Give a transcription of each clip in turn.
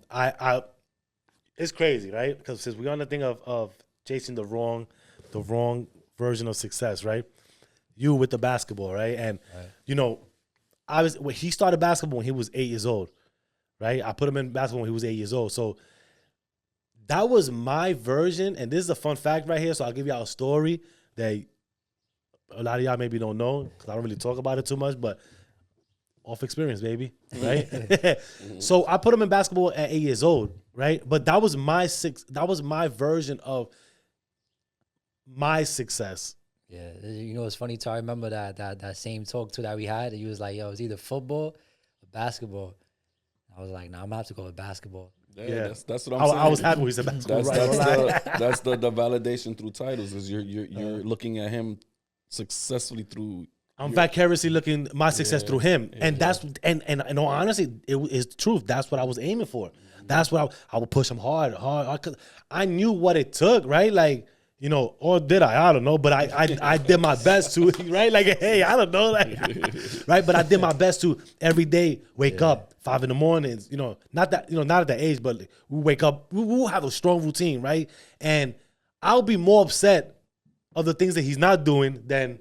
I it's crazy, right? Because since we're on the thing of chasing the wrong version of success, right? You with the basketball, right? And you know, when he started basketball when he was 8 years old, right? I put him in basketball when he was 8 years old. So that was my version, and this is a fun fact right here. So I'll give y'all a story that a lot of y'all maybe don't know because I don't really talk about it too much, but off experience, baby, right? So I put him in basketball at 8 years old, right? But that was my version of my success. Yeah, you know, it's funny too. I remember that same talk too that we had. He was like, "Yo, it's either football or basketball." I was like, "Nah, I'm gonna have to go with basketball." Yeah. That's what I'm saying. I was happy when he said basketball. That's the validation through titles is you're looking at him successfully through. I'm vicariously looking my success through him, and that's and in all honesty, it's the truth. That's what I was aiming for. That's what I would push him hard. Cause I knew what it took, right? Like, you know, or did I don't know, but I did my best to, right? Like, hey, I don't know, like, right? But I did my best to every day wake up 5 a.m. You know, not at that age, but we wake up, we'll have a strong routine, right? And I'll be more upset of the things that he's not doing than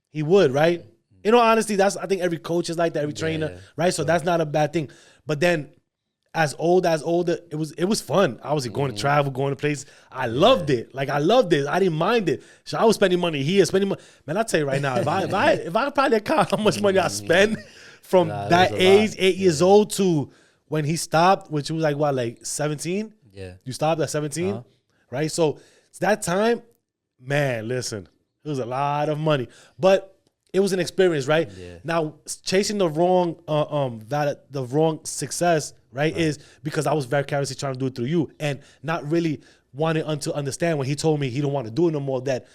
he would, right? In all honesty, I think every coach is like that, every trainer, right? So that's not a bad thing. But then as older, it was fun. I was going to travel, going to places. I loved it. Like, I loved it. I didn't mind it. So I was spending money here, spending money. Man, I tell you right now, if I probably count how much money I spent from that age, 8 years old to when he stopped, which was like what, like 17? Yeah. You stopped at 17, right? So it's that time, man, listen, it was a lot of money. But it was an experience, right? Yeah. Now, chasing the wrong success, right, is because I was vicariously trying to do it through you and not really wanting to understand when he told me he don't want to do it no more. That,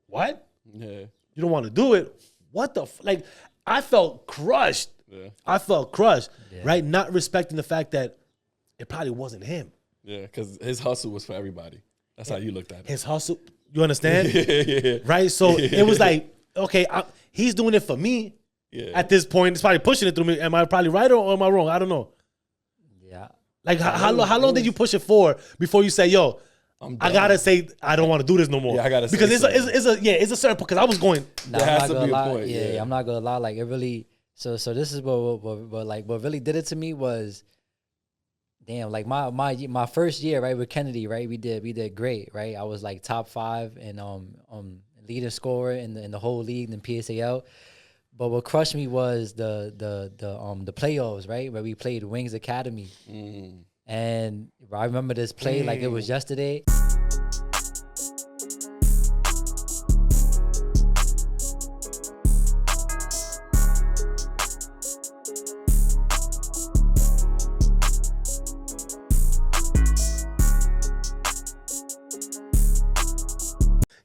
what? Yeah. You don't want to do it? What the like? I felt crushed. Yeah. I felt crushed, right? Not respecting the fact that it probably wasn't him. Yeah, because his hustle was for everybody. That's how you looked at it. His hustle, you understand? Yeah. Right? So it was like, okay, he's doing it for me. Yeah. At this point, it's probably pushing it through me. Am I probably right or am I wrong? I don't know. Yeah. Like how long did you push it for before you say, yo, I gotta say I don't want to do this no more? Yeah, I gotta say because it's a certain point. Because I was going. There has to be a point. Yeah, I'm not gonna lie. Like, it really. So this is what really did it to me was, damn. Like my first year, right, with Kennedy, right, we did great, right. I was like top 5 and leading scorer in the whole league in PSAL. But what crushed me was the playoffs, right, where we played Wings Academy. And I remember this play like it was yesterday.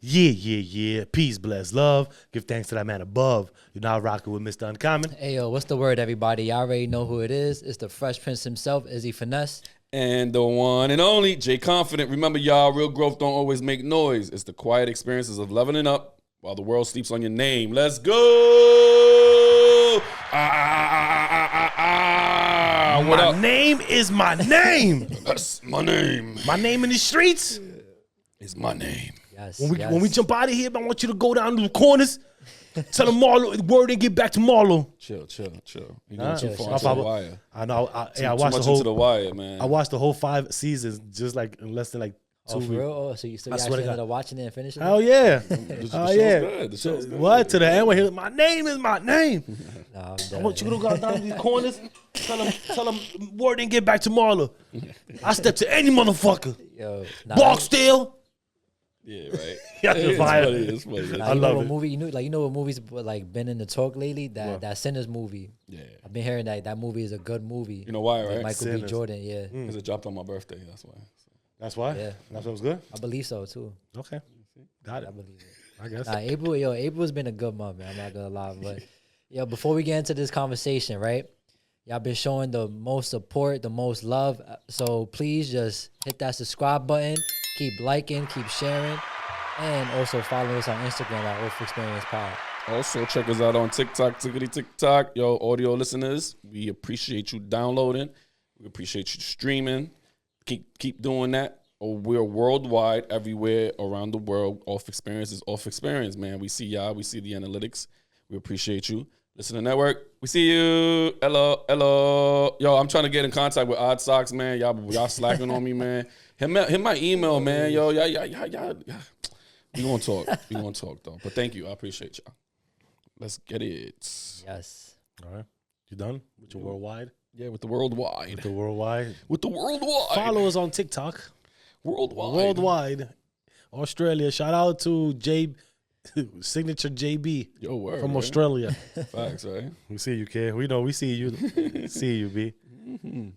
Yeah. Peace, bless, love. Give thanks to that man above. You're now rocking with Mr. Uncommon. Hey, yo, what's the word, everybody? Y'all already know who it is. It's the Fresh Prince himself, Izzy Finesse. And the one and only, Jay Confident. Remember, y'all, real growth don't always make noise. It's the quiet experiences of leveling up while the world sleeps on your name. Let's go! What up? Name is my name. That's my name. My name in the streets is my name. Yes, when we jump out of here, I want you to go down to the corners, tell them Marlo, word and get back to Marlo. Chill. You going too far into the wire. I know. I watched the whole into the wire, man. I watched the whole 5 seasons just like in less than like 2 weeks. For real? Oh, so you actually ended up watching it and finishing it? Oh yeah. The show's good. What? To the end where my name is my name. I want you to go down these corners, tell them word and get back to Marlo. I step to any motherfucker. Yo, Barksdale. Yeah, right. It's funny. I love it. Movie, you know what movies like been in the talk lately? That Sinners movie. Yeah, I've been hearing that movie is a good movie. You know why, right? Michael Sinners. B. Jordan, yeah. Because it dropped on my birthday. That's why. That's why. Yeah, that's what was good. I believe so too. Okay, got it. I believe it. I guess. April's been a good month, man. I'm not gonna lie, but before we get into this conversation, right? Y'all been showing the most support, the most love. So please just hit that subscribe button. Keep liking, keep sharing. And also follow us on Instagram at Xperience Pod. Also, check us out on TikTok, TikTok. Yo, audio listeners, we appreciate you downloading. We appreciate you streaming. Keep doing that. We're worldwide, everywhere around the world. Off Experience is Off Experience, man. We see y'all. We see the analytics. We appreciate you. Listen to Network. We see you. Hello. Yo, I'm trying to get in contact with Odd Socks, man. Y'all slacking on me, man. Hit my email, man. Yo, y'all. We gonna talk. We gonna talk, though. But thank you. I appreciate y'all. Let's get it. Yes. All right. You done with your worldwide? Yeah, with the worldwide. With the worldwide. With the worldwide. Follow us on TikTok. Worldwide. Australia. Shout out to Signature JB. Yo, word, from right? Australia. Facts, right? We see you, kid. We see you. See you, B.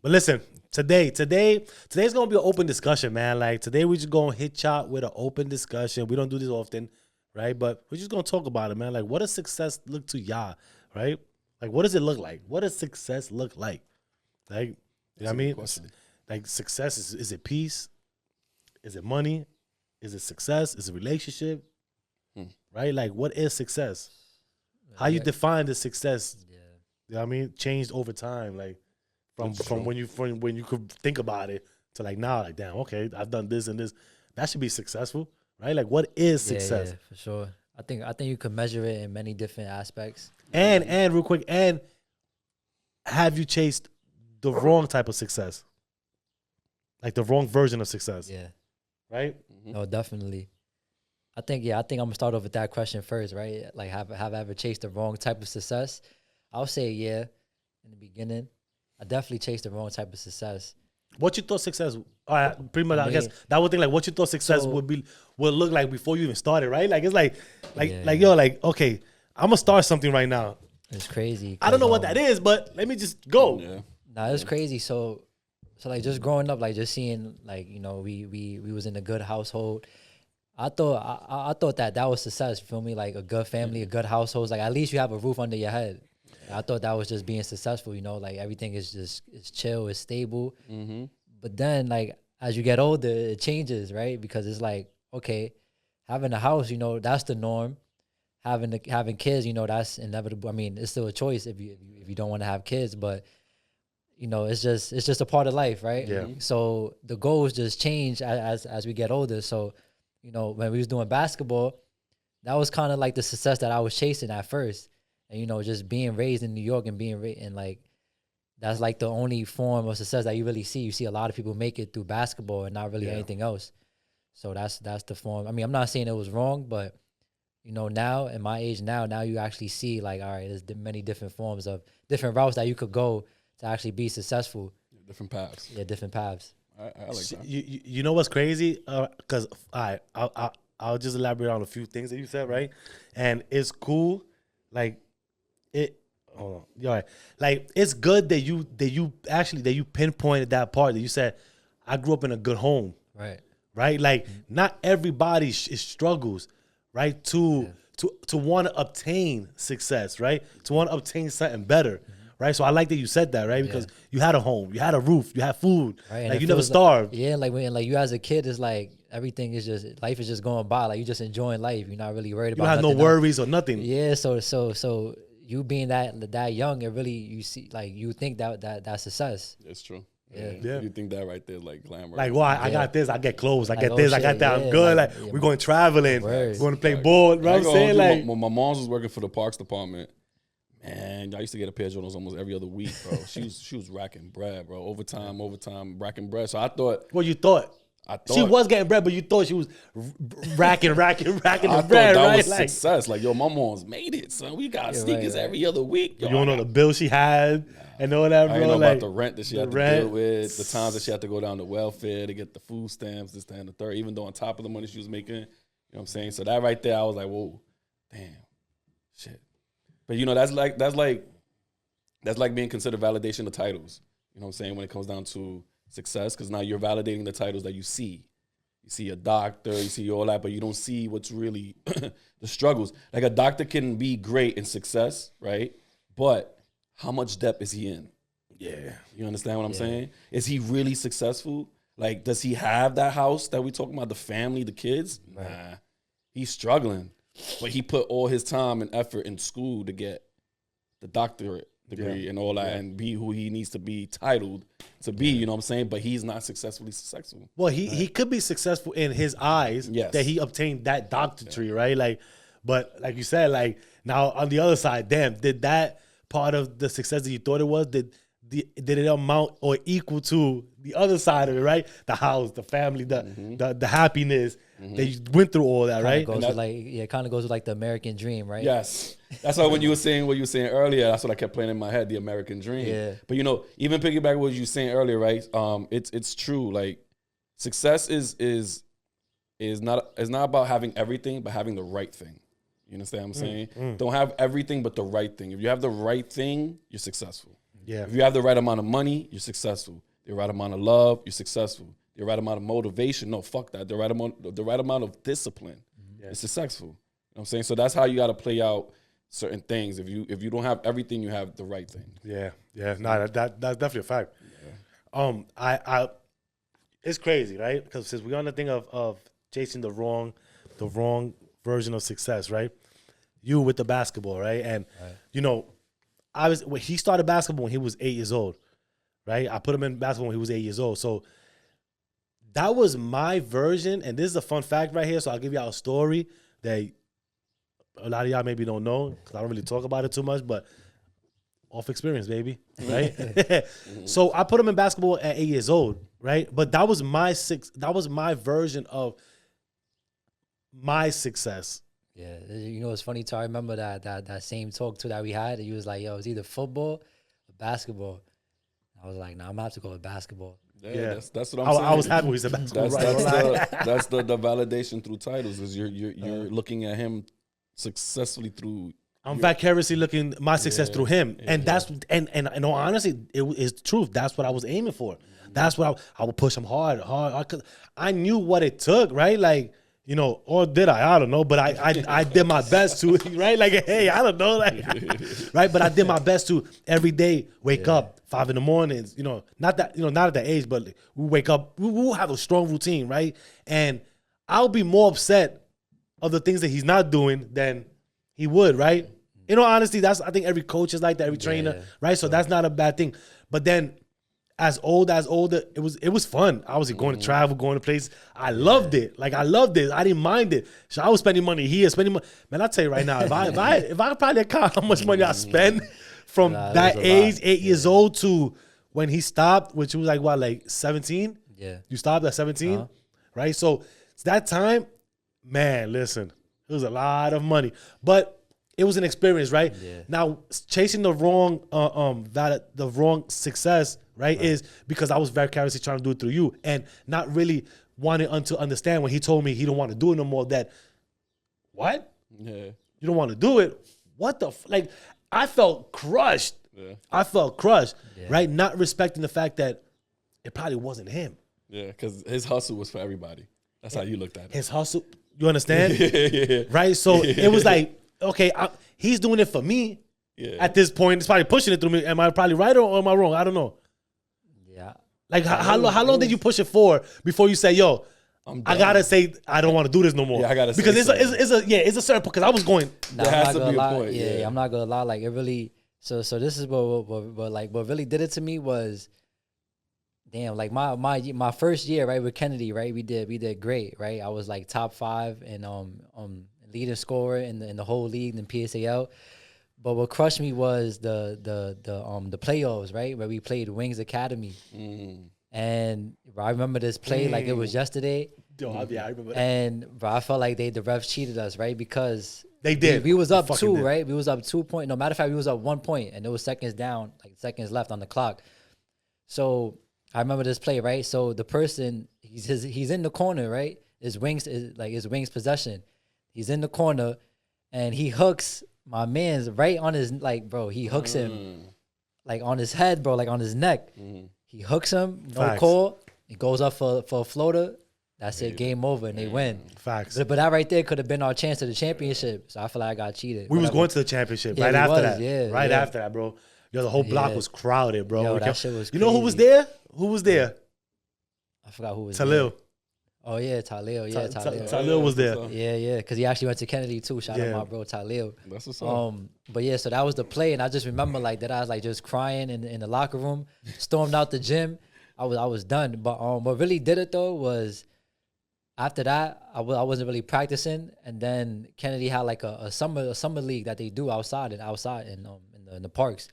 But listen, today's gonna be an open discussion, man. Like today, we just gonna hit y'all with an open discussion. We don't do this often, right? But we're just gonna talk about it, man. Like, what does success look to y'all, right? Like, what does it look like? What does success look like? Like, you know what I mean? Like, success is it peace? Is it money? Is it success? Is it relationship? Right? Like, what is success? How you define the success? Yeah. You know what I mean? Changed over time. Like, from when you could think about it to like now, like, damn, okay, I've done this and this. That should be successful, right? Like, what is success? Yeah, for sure. I think you could measure it in many different aspects. And real quick, and have you chased the wrong type of success? Like the wrong version of success. Yeah. Right? No, definitely. I think I'm gonna start off with that question first, right? Like, have I ever chased the wrong type of success? I'll say yeah. In the beginning, I definitely chased the wrong type of success. What you thought success? Pretty much. I guess that would think like what you thought success would look like before you even started, right? Like it's like yo, like okay, I'm gonna start something right now. It's crazy. I don't know what that is, but let me just go. Yeah. Nah, it's crazy. So like just growing up, like just seeing like, you know, we was in a good household. I thought that was success. You feel me? Like a good family, a good household. Like at least you have a roof under your head. I thought that was just being successful. You know, like everything is just it's chill, it's stable. But then like as you get older, it changes, right? Because it's like, okay, having a house, you know, that's the norm. Having kids, you know, that's inevitable. I mean, it's still a choice if you don't want to have kids, but you know, it's just a part of life, right? Yeah. So the goals just change as we get older. So, you know, when we was doing basketball, that was kind of like the success that I was chasing at first. And, you know, just being raised in New York and and like, that's like the only form of success that you really see. You see a lot of people make it through basketball and not really anything else. So that's the form. I mean, I'm not saying it was wrong, but you know, now in my age now you actually see like, all right, there's many different forms of different routes that you could go to actually be successful. Different paths. Yeah, different paths. I like that. You know what's crazy? Because I'll just elaborate on a few things that you said, right? And it's cool, like it. Hold on, all right. Like it's good that you pinpointed that part that you said. I grew up in a good home, right? Like not everybody struggles, right? To want to obtain success, right? To want to obtain something better. Right, so I like that you said that, right? Because you had a home, you had a roof, you had food, right? Like you never starved. Like when you as a kid, it's like everything is just life is just going by, like you just enjoying life. You're not really worried about. You have no worries or nothing. Yeah, so you being that young, it really you see like you think that's success. That's true. Yeah. You think that right there, like glamour. Like, well, I got this, I get clothes, I get oh, this, I shit, got that. I'm good. Like we're going traveling, we're going to play ball. You know what I'm saying? Like when my mom was working for the parks department. Man, I used to get a pair of Jordans almost every other week, bro. She was racking bread, bro. Overtime, racking bread. So I thought. What you thought? She was getting bread, but you thought she was racking the bread, that right? was success. Like, yo, my mom's made it, son. We got sneakers every other week. Yo, you don't know the bill she had and all that, bro. I didn't know like, about the rent that she had to deal with, the times that she had to go down to welfare to get the food stamps, this, that, and the third, even though on top of the money she was making, you know what I'm saying? So that right there, I was like, whoa, damn, shit. But you know, that's like being considered validation of titles. You know what I'm saying? When it comes down to success, because now you're validating the titles that you see. You see a doctor, you see all that, but you don't see what's really the struggles. Like a doctor can be great in success, right? But how much depth is he in? Yeah. You understand what I'm saying? Is he really successful? Like, does he have that house that we talking about, the family, the kids? Right. Nah, he's struggling. But he put all his time and effort in school to get the doctorate. degree and all that and be who he needs to be titled to be, you know what I'm saying? But he's not successfully successful. Well, he could be successful in his eyes that he obtained that doctorate, right? Like, but like you said, like now on the other side, damn, did that part of the success that you thought it was, did it amount or equal to the other side of it, right? The house, the family, the happiness. They went through all that, right? Goes with it kind of goes with like the American dream, right? Yes. That's why when you were saying what you were saying earlier, that's what I kept playing in my head, the American dream. Yeah. But you know, even piggyback what you were saying earlier, right? It's true. Like success is not about having everything, but having the right thing. You understand what I'm saying? Don't have everything but the right thing. If you have the right thing, you're successful. Yeah. If you have the right amount of money, you're successful. The right amount of love, you're successful. The right amount of motivation, no, fuck that. The right amount of discipline is successful. You know what I'm saying? So that's how you got to play out certain things. If you don't have everything, you have the right thing. Yeah. No, that's definitely a fact. Yeah. It's crazy, right? Because since we're on the thing of chasing the wrong version of success, right? You with the basketball, right? And you know, he started basketball when he was 8 years old, right? I put him in basketball when he was 8 years old. So that was my version, and this is a fun fact right here. So I'll give y'all a story that a lot of y'all maybe don't know because I don't really talk about it too much, but off experience, baby, right? So I put him in basketball at 8 years old, right? But that was my version of my success. Yeah, you know it's funny too. I remember that same talk too that we had. He was like, "Yo, it's either football or basketball." I was like, "Nah, I'm gonna have to go with basketball." Yeah. That's what I'm saying. I was happy with the basketball. That's the validation through titles is you're looking at him successfully through. I'm vicariously looking my success through him, and that's and all honesty, it is the truth. That's what I was aiming for. That's what I would push him hard. Cause I knew what it took, right? Like, you know, or did I don't know, but I did my best to, right? Like, hey, I don't know, like, right? But I did my best to every day wake up 5 a.m. You know, not at that age, but we wake up, we'll have a strong routine, right? And I'll be more upset of the things that he's not doing than he would, right? In all honesty, I think every coach is like that, every trainer, right? So that's not a bad thing. But then as older, it was fun. I was going to travel, going to places. I loved it. Like, I loved it. I didn't mind it. So I was spending money here, Man, I'll tell you right now, if I probably count how much money I spend from that age, 8 years old to when he stopped, which was like, what, like 17? Yeah. You stopped at 17, right? So it's that time, man, listen, it was a lot of money. But it was an experience, right? Yeah. Now, chasing the wrong success, right, is because I was vicariously trying to do it through you and not really wanting to understand when he told me he don't want to do it no more. That, what? Yeah. You don't want to do it? What the like? I felt crushed. Yeah. I felt crushed, right? Not respecting the fact that it probably wasn't him. Yeah, because his hustle was for everybody. That's how you looked at it. His hustle, you understand? Yeah. Right? So it was like, okay, he's doing it for me. Yeah. At this point, it's probably pushing it through me. Am I probably right or am I wrong? I don't know. Yeah. Like how long did you push it for before you say, yo, I gotta say I don't want to do this no more? Yeah, I gotta say because it's a certain, because I was going. There has to be a point. Yeah, I'm not gonna lie. Like, it really. So this is what really did it to me was, damn. Like my first year, right, with Kennedy, right, we did great, right. I was like top 5 and leading scorer in the whole league in PSAL. But what crushed me was the playoffs, right, where we played Wings Academy. And bro, I remember this play like it was yesterday. Yeah, I remember that. And bro, I felt like the refs cheated us, right? Because they did. We was up 2, right? We was up 2 points. No, matter of fact, we was up 1 point, and there was seconds down, like seconds left on the clock. So I remember this play, right? So the person, he's in the corner, right? His wings possession. He's in the corner, and he hooks my man's right on his, like, bro, he hooks him like on his head, bro, like on his neck. He hooks him, no call. He goes up for a floater. That's it, game over, and they win. Facts. But that right there could have been our chance to the championship. So I feel like I got cheated. We was going to the championship right after that. Right after that, bro. Yo, the whole block was crowded, bro. Yo, that shit was crazy. You know who was there? Who was there? I forgot who was Talil. there. Oh yeah, Talil. Yeah, Talil. Talil was there. Yeah, because he actually went to Kennedy too. Shout out my bro Talil. That's what's up. But yeah, so that was the play, and I just remember like that I was like just crying in the locker room, stormed out the gym. I was done. But what really did it though was after that I wasn't really practicing, and then Kennedy had like a summer league that they do outside in the parks.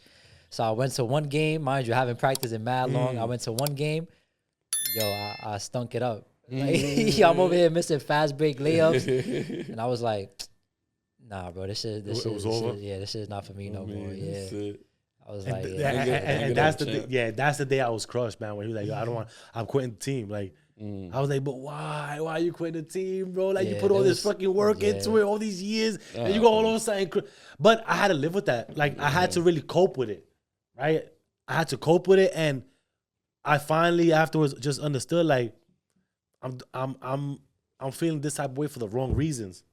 So I went to one game, mind you, I haven't practiced in mad long. I went to one game. Yo, I stunk it up. Like, I'm over here missing fast break layups, and I was like, "Nah, bro, this shit is not for me no more." Yeah, I was like, and that's the day I was crushed, man. When he was like, "Yo, I'm quitting the team." Like, I was like, "But why? Why are you quitting the team, bro? Like, you put all this fucking work into it, all these years, and you go all of a sudden." But I had to live with that. Like, I had to really cope with it, right? I had to cope with it, and I finally afterwards just understood like. I'm feeling this type of way for the wrong reasons,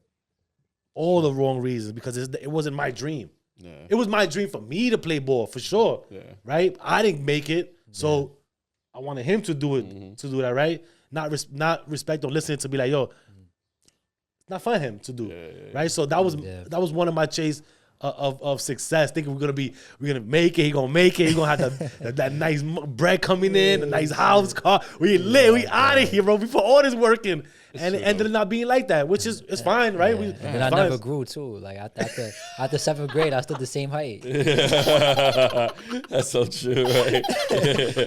all the wrong reasons, because it wasn't my dream. Yeah. It was my dream for me to play ball for sure. Yeah. Right? I didn't make it, so I wanted him to do it, to do that. Right? Not respect or listening to be like, yo, it's not for him to do. Right? So that was one of my chase of success, thinking we're gonna make it. He gonna make it. He gonna have that nice bread coming in, a nice house, car. We lit. We out of here, bro. Before all this working, and it ended up not being like that, which is it's fine, right? And I never grew too. Like after 7th grade, I stood the same height. That's so true, right?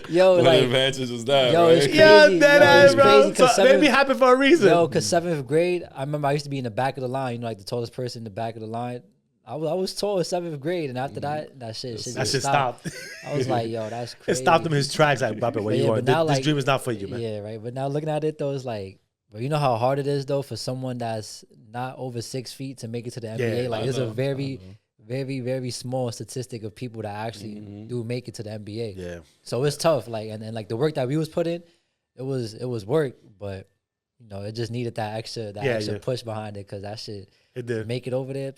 Yo, what like advantage was that? Yo, right? it's crazy. That bro. So maybe happen for a reason. Yo, because 7th grade, I remember I used to be in the back of the line. You know, like the tallest person in the back of the line. I was tall in 7th grade, and after that shit stopped. I was like, yo, that's crazy. It stopped him in his tracks. Like, Baba, what you want? This dream is not for you, man. Yeah, right. But now looking at it though, it's like, but you know how hard it is though for someone that's not over 6 feet to make it to the NBA. Yeah, like, there's a very, very, very small statistic of people that actually do make it to the NBA. Yeah. So it's tough. Like, and like the work that we was putting, it was work, but you know, it just needed that extra push behind it, because that shit, it did make it over there.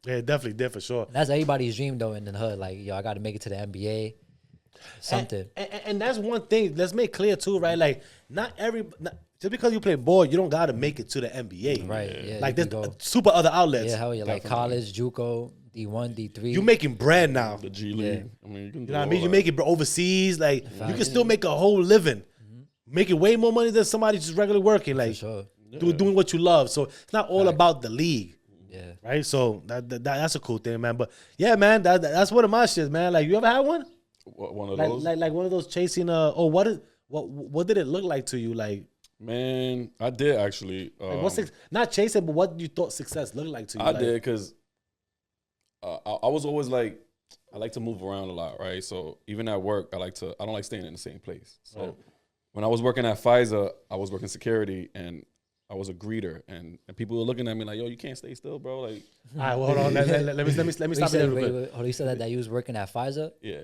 Yeah, it definitely did for sure. That's everybody's dream though in the hood. Like, yo, I got to make it to the NBA. Something. And that's one thing. Let's make clear too, right? Like, just because you play ball, you don't got to make it to the NBA. Right. Yeah, like, there's super other outlets. Yeah, hell yeah. Like college, JUCO, D1, D3. You making bread now. The G League. Yeah. I mean, you know what I mean? You make it overseas. Like, you can still make a whole living. Making way more money than somebody just regularly working. Like, doing what you love. So it's not all about the league. Yeah. Right. So that's a cool thing, man. But yeah, man, that's one of my shits, man. Like, you ever had one? One of those? Like one of those chasing. What did it look like to you? Like, man, I did actually. Like, not chasing, but what you thought success looked like to you? I did, because I was always like, I like to move around a lot, right? So even at work, I don't like staying in the same place. So when I was working at Pfizer, I was working security, and I was a greeter, and people were looking at me like, yo, you can't stay still, bro. Like, all right, well, hold on. Let me stop it a little bit. Hold on, you said that you was working at Pfizer? Yeah.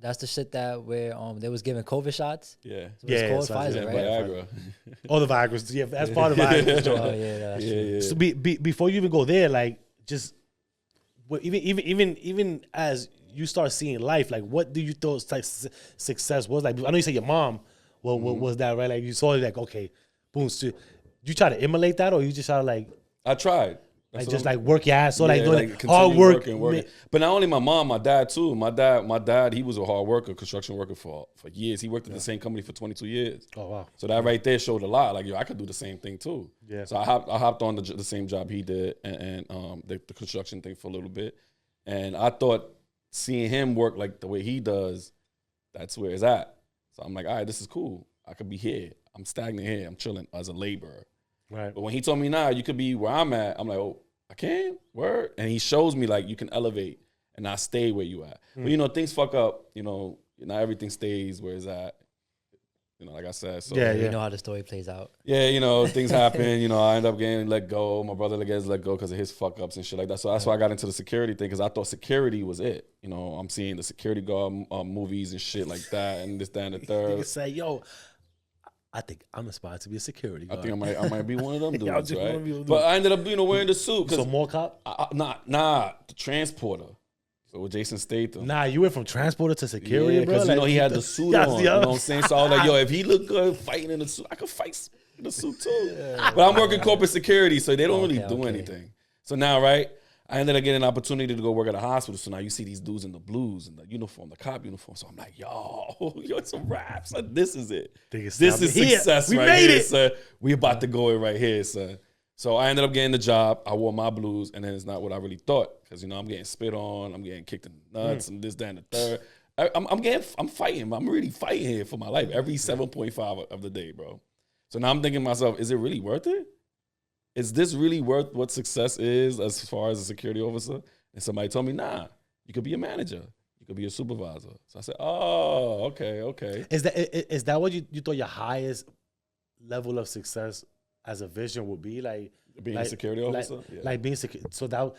That's the shit where they was giving COVID shots? Yeah. So it's called Pfizer, right? Viagra. Oh, the Viagra. Yeah, that's part of Viagra. Oh, yeah, that's true. So before you even go there, like, just even as you start seeing life, like, what do you thought success was? Like, I know you said your mom was that, right? Like, you saw it like, okay, boom. So you try to emulate that, or you just try to like? I tried. Like, just like work your ass, so like doing hard work. Working. But not only my mom, my dad too. My dad, he was a hard worker, construction worker for years. He worked at the same company for 22 years. Oh wow! So that right there showed a lot. Like, yo, I could do the same thing too. Yeah. So I hopped on the same job he did, and the construction thing for a little bit. And I thought, seeing him work like the way he does, that's where it's at. So I'm like, all right, this is cool. I could be here. I'm stagnant here. I'm chilling as a laborer. Right. But when he told me, nah, you could be where I'm at, I'm like, oh, I can? Word? And he shows me, like, you can elevate and not stay where you at. But, you know, things fuck up. You know, not everything stays where it's at. You know, like I said. So, you know how the story plays out. Yeah, you know, things happen. You know, I end up getting let go. My brother gets let go because of his fuck ups and shit like that. So that's why I got into the security thing, because I thought security was it. You know, I'm seeing the security guard movies and shit like that, and this, that, and the third. You can say, yo, I think I'm aspired to be a security guard. I think I might be one of them dudes, right? But I ended up, wearing the suit. So more cop? Nah, the transporter. So with Jason Statham. Nah, you went from transporter to security, bro? Because, he had the suit on. You know what I'm saying? So I was like, yo, if he look good fighting in the suit, I could fight the suit too. But I'm working corporate security, so they don't really do anything. So now, right, I ended up getting an opportunity to go work at a hospital. So now you see these dudes in the blues and the uniform, the cop uniform. So I'm like, yo, it's a wrap. So this is it. This is success we right made here, it. son. We about to go in right here, son. So I ended up getting the job. I wore my blues, and then it's not what I really thought. Because, I'm getting spit on. I'm getting kicked in the nuts and this, that, and the third. I'm fighting. I'm really fighting here for my life every 7.5 of the day, bro. So now I'm thinking to myself, is it really worth it? Is this really worth what success is as far as a security officer? And somebody told me, nah, you could be a manager. You could be a supervisor. So I said, oh, okay. Is that what you thought your highest level of success as a vision would be? Like being a security officer? Like being security. So that,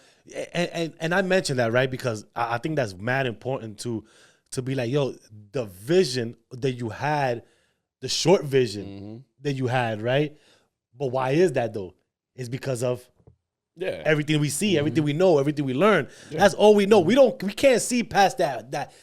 and I mentioned that, right? Because I think that's mad important to be like, yo, the vision that you had, the short vision that you had, right? But why is that though? It's because of everything we see, everything we know, everything we learn. That's all we know. We can't see past that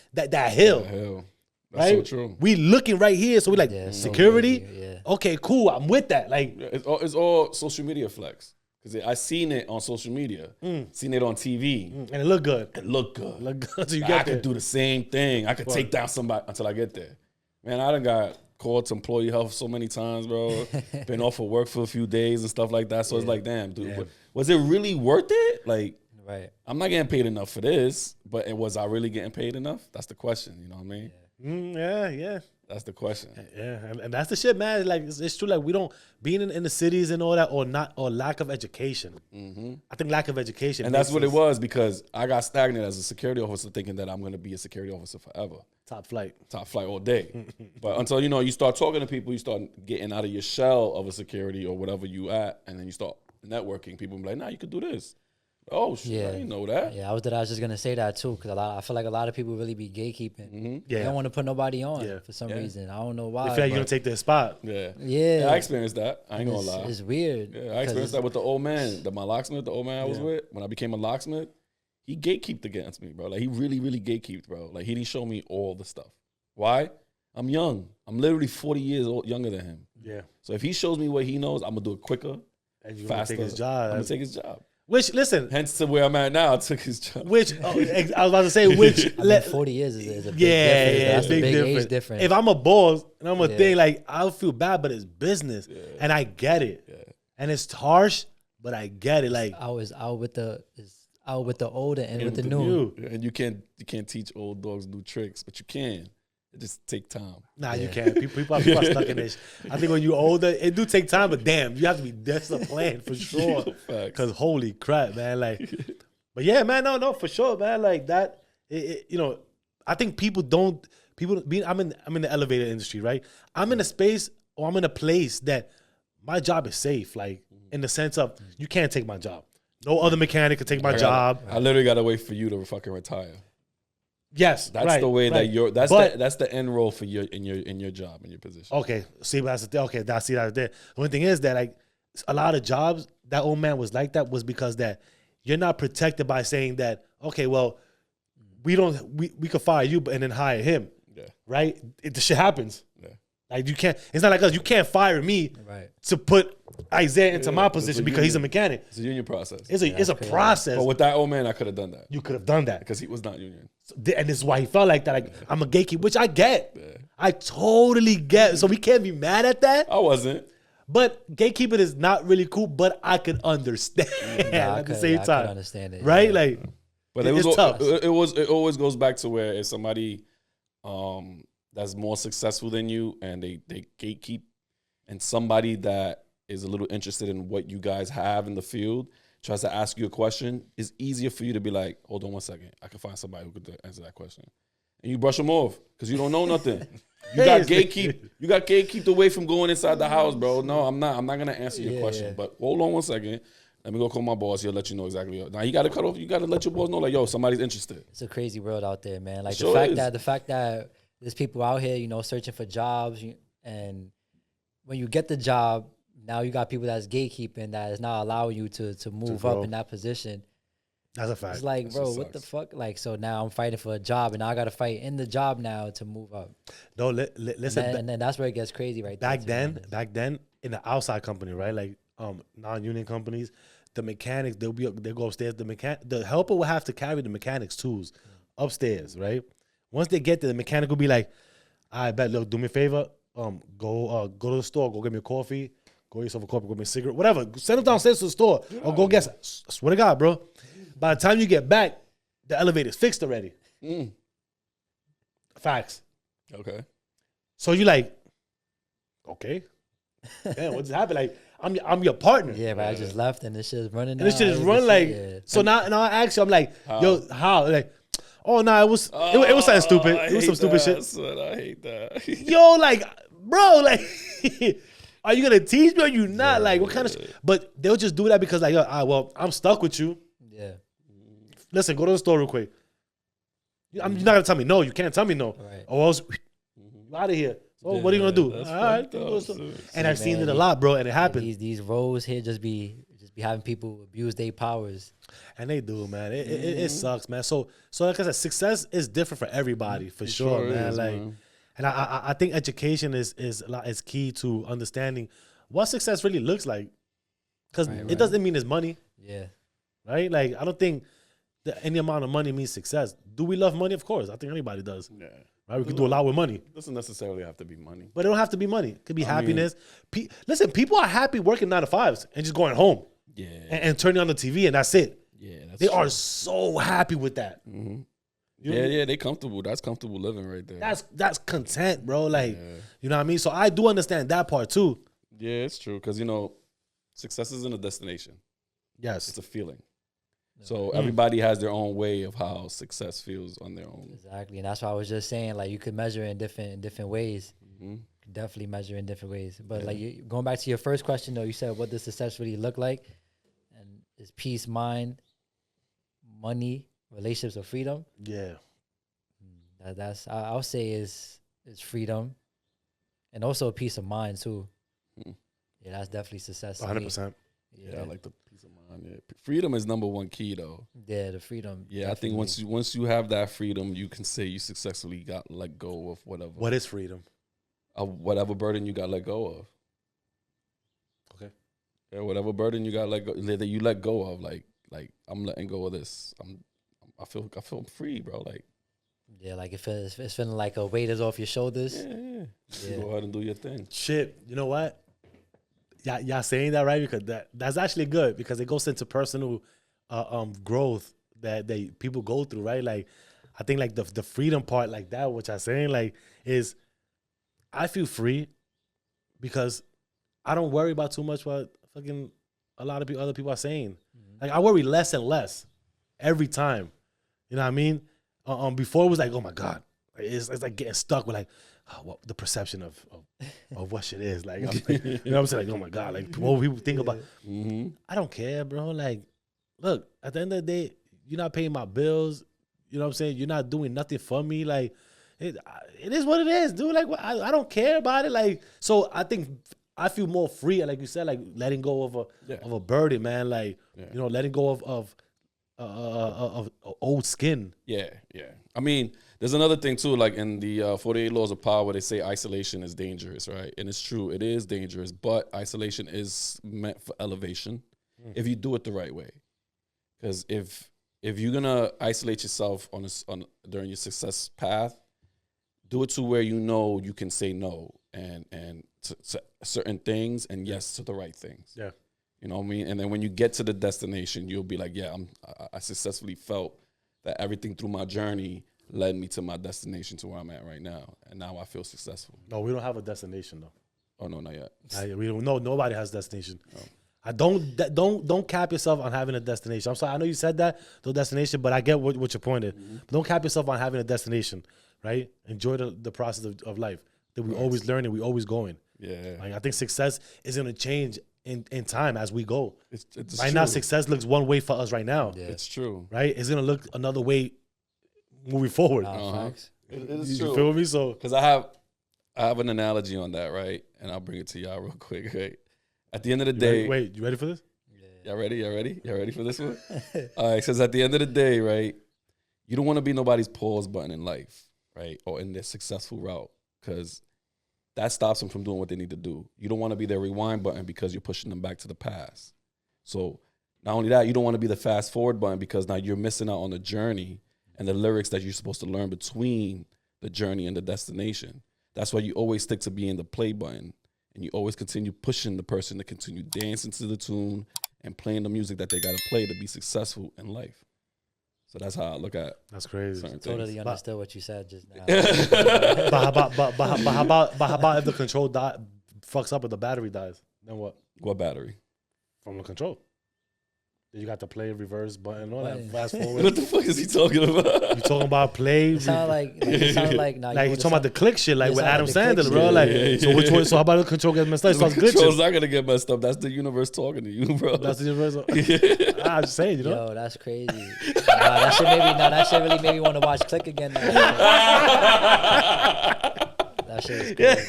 hill. That's right? so true. We looking right here, so we like security. So okay, cool. I'm with that. Like it's all social media flex. Because I seen it on social media, seen it on TV, and it looked good. It looked good. So you I could do the same thing. I could take down somebody until I get there. Man, I done got called to employee health so many times, bro. Been off of work for a few days and stuff like that. So it's like, damn, dude, was it really worth it? Like, right. I'm not getting paid enough for this, but was I really getting paid enough? That's the question. You know what I mean? Yeah. That's the question. Yeah, and that's the shit, man. Like it's true. Like we don't being in the cities and all that, or lack of education. I think lack of education, and that's what it was, because I got stagnant as a security officer, thinking that I'm going to be a security officer forever, top flight all day. But until you start talking to people, you start getting out of your shell of a security or whatever you at, and then you start networking. People be like, "Nah, you could do this." Oh shit, I didn't know that. Yeah, I was just gonna say that too, because I feel like a lot of people really be gatekeeping. They don't want to put nobody on for some reason. I don't know why. They feel like you're gonna take their spot. Yeah, I experienced that. I ain't gonna lie. It's weird. Yeah, I experienced that with the old man, my locksmith, the old man I was with. When I became a locksmith, he gatekeeped against me, bro. Like he really, really gatekeeped, bro. Like he didn't show me all the stuff. Why? I'm young. I'm literally 40 years younger than him. Yeah. So if he shows me what he knows, I'm gonna do it quicker, and you're faster. Gonna take his job. I'm gonna take his job. Which, listen. Hence to where I'm at now, I took his job. Which, I was about to say, which. 40 years is a big difference. That's a big age difference. If I'm a boss and I'm a thing, like, I'll feel bad, but it's business. Yeah. And I get it. Yeah. And it's harsh, but I get it. Like, I was out with the old and with the new. And you can't teach old dogs new tricks, but you can. It just take time. Nah, you can't. People are stuck in this. I think when you're older, it do take time, but damn, you have to be disciplined for sure. Because holy crap, man. Like, but yeah, man, no, for sure, man. Like that, I think I'm in the elevator industry, right? I'm in a space or I'm in a place that my job is safe. Like in the sense of you can't take my job. No other mechanic can take my job. I literally gotta wait for you to fucking retire. Yes, that's the way that that's the end role for your in your job, in your position. Okay, see, that's the thing. Okay, I see that there. The only thing is that like a lot of jobs, that old man was like that was because that you're not protected by saying that, okay, well, we could fire you and then hire him. Yeah. Right? The shit happens. Yeah. Like you can't, it's not like us, you can't fire me to put Isaiah into my position because he's a mechanic. It's a union process. It's a process. But with that old man, I could have done that. You could have done that. Because he was not union. And this is why he felt like that. Like, I'm a gatekeeper, which I get. Yeah. I totally get. So we can't be mad at that. I wasn't. But gatekeeping is not really cool, but I could understand at the same time. I could understand it. Right? Yeah. Like, but it's tough. It always goes back to where if somebody that's more successful than you and they gatekeep, and somebody that is a little interested in what you guys have in the field tries to ask you a question, it's easier for you to be like, hold on one second, I can find somebody who could answer that question. And you brush them off because you don't know nothing. You got gatekeeped away from going inside the house, bro. No, I'm not gonna answer your question. But hold on one second. Let me go call my boss. He'll let you know exactly. Now you gotta cut off. You gotta let your boss know, like, yo, somebody's interested. It's a crazy world out there, man. Like sure the fact that there's people out here, searching for jobs, and when you get the job, now you got people that's gatekeeping that is not allowing you to move up in that position. That's a fact. It's like, bro, what the fuck? Like, so now I'm fighting for a job, and now I got to fight in the job now to move up. No, listen. And then that's where it gets crazy, right? Back then, in the outside company, right? Like non-union companies, the mechanics they'll go upstairs. The helper will have to carry the mechanics tools upstairs, right? Once they get there, the mechanic will be like, "I bet, look, do me a favor, go to the store, go get me a coffee, go get yourself a coffee, go get me a cigarette, whatever. Send them downstairs to the store or go get. Swear to God, bro. By the time you get back, the elevator's fixed already. Facts. Okay. So you like, okay, damn, what just happened? Like, I'm your partner. Yeah, but I just left and this shit is running. And this shit is running like. Yeah. So now I ask you, I'm like, yo, how? Like, oh no, it was something stupid. It was some stupid shit. Son, I hate that. Yo, like, bro, like, are you gonna teach me or you not? Like, what kind of? But they'll just do that because like, well, I'm stuck with you. Yeah. Listen, go to the store real quick. You're not gonna tell me no. You can't tell me no. Right. Or else you out of here. So what are you gonna do? All right. And I've seen it a lot, bro, and it happens. These roles here just be having people abuse their powers. And they do, man. It sucks, man. So like I said, success is different for everybody, for sure, man. Like, and I think education is key to understanding what success really looks like, because it doesn't mean it's money. Yeah. Right. Like, I don't think that any amount of money means success. Do we love money? Of course. I think anybody does. Yeah. Right. We could do a lot with money. It doesn't necessarily have to be money. But it don't have to be money. It could be happiness. Listen, people are happy working 9 to 5s and just going home. Yeah. And turning on the TV and that's it. Yeah. They are so happy with that. Mm-hmm. Yeah, they comfortable. That's comfortable living right there. That's content, bro. Like, you know what I mean? So I do understand that part too. Yeah, it's true. Because, success isn't a destination. Yes. It's a feeling. So everybody has their own way of how success feels on their own. Exactly. And that's why I was just saying, like, you could measure in different ways. Mm-hmm. Definitely measure in different ways. But like, going back to your first question though, you said, what does success really look like? And is peace, mind, money, relationships, or freedom? Yeah. That's I'll say is freedom, and also a peace of mind too. Yeah, that's definitely success. 100%. Yeah, I like the peace of mind. Yeah. Freedom is number one key though. Yeah, the freedom. Yeah, definitely. I think once you have that freedom, you can say you successfully got let go of whatever. What is freedom? Whatever burden you got let go of. Okay. Yeah, whatever burden you got that you let go of, like I'm letting go of this. I feel free, bro. Like, yeah, like if it's feeling like a weight is off your shoulders. Yeah. Go ahead and do your thing. Shit, you know what? Y'all saying that right, because that's actually good, because it goes into personal growth that people go through, right? Like, I think like the freedom part, like that, which I'm saying, like, is I feel free because I don't worry about too much what fucking a lot of other people are saying. Mm-hmm. Like, I worry less and less every time. You know what I mean? Before it was like, oh my God, it's like getting stuck with like, what the perception of what shit is. Like, you know what I'm saying? Like, oh my God, like what people think about. Mm-hmm. I don't care, bro. Like, look, at the end of the day, you're not paying my bills. You know what I'm saying? You're not doing nothing for me. Like, it is what it is, dude. Like, I don't care about it. Like, so I think I feel more free, like you said, like letting go of a burden, man. Like, letting go of old skin. Yeah. I mean, there's another thing too, like in the 48 Laws of Power, where they say isolation is dangerous, right? And it's true, it is dangerous, but isolation is meant for elevation if you do it the right way. Because if you're gonna isolate yourself during your success path, do it to where you can say no and to certain things and yes to the right things. Yeah. You know what I mean? And then when you get to the destination, you'll be like, yeah, I successfully felt that everything through my journey led me to my destination, to where I'm at right now. And now I feel successful. No, we don't have a destination though. Oh no, not yet. We don't know. Nobody has a destination. No. Don't cap yourself on having a destination. I'm sorry, I know you said that, no destination, but I get what your point is. Mm-hmm. Don't cap yourself on having a destination, right? Enjoy the process of life. That we always learning, we always going. Yeah. Like, I think success is gonna change in time as we go. It's right true. Now, success looks one way for us right now. Yeah. It's true. Right? It's gonna look another way moving forward. It is true. You feel me? So, because I have an analogy on that, right? And I'll bring it to y'all real quick, right? At the end of the day, wait, you ready for this? Yeah. Y'all ready for this one? All right. Because at the end of the day, right, you don't want to be nobody's pause button in life, right, or in their successful route, because that stops them from doing what they need to do. You don't want to be their rewind button because you're pushing them back to the past. So not only that, you don't want to be the fast forward button because now you're missing out on the journey and the lyrics that you're supposed to learn between the journey and the destination. That's why you always stick to being the play button, and you always continue pushing the person to continue dancing to the tune and playing the music that they got to play to be successful in life. So that's how I look at. That's crazy. Totally understood what you said just now. But how about if the control fucks up and the battery dies? Then what? What battery? From the control. You got the play reverse button, all that Button. fast forward. What the fuck is he talking about? You talking about play? It sound like nah, Like you talking about the click shit, like It with sound Adam like the click Sandler, bro. shit. Like, Yeah, so which one? So how about the control gets messed up? It The sounds good. control's not gonna get messed up. That's the universe talking to you, bro. That's the universal. I'm just saying, you know. Yo, that's crazy. That shit really made me want to watch Click again. That shit is crazy.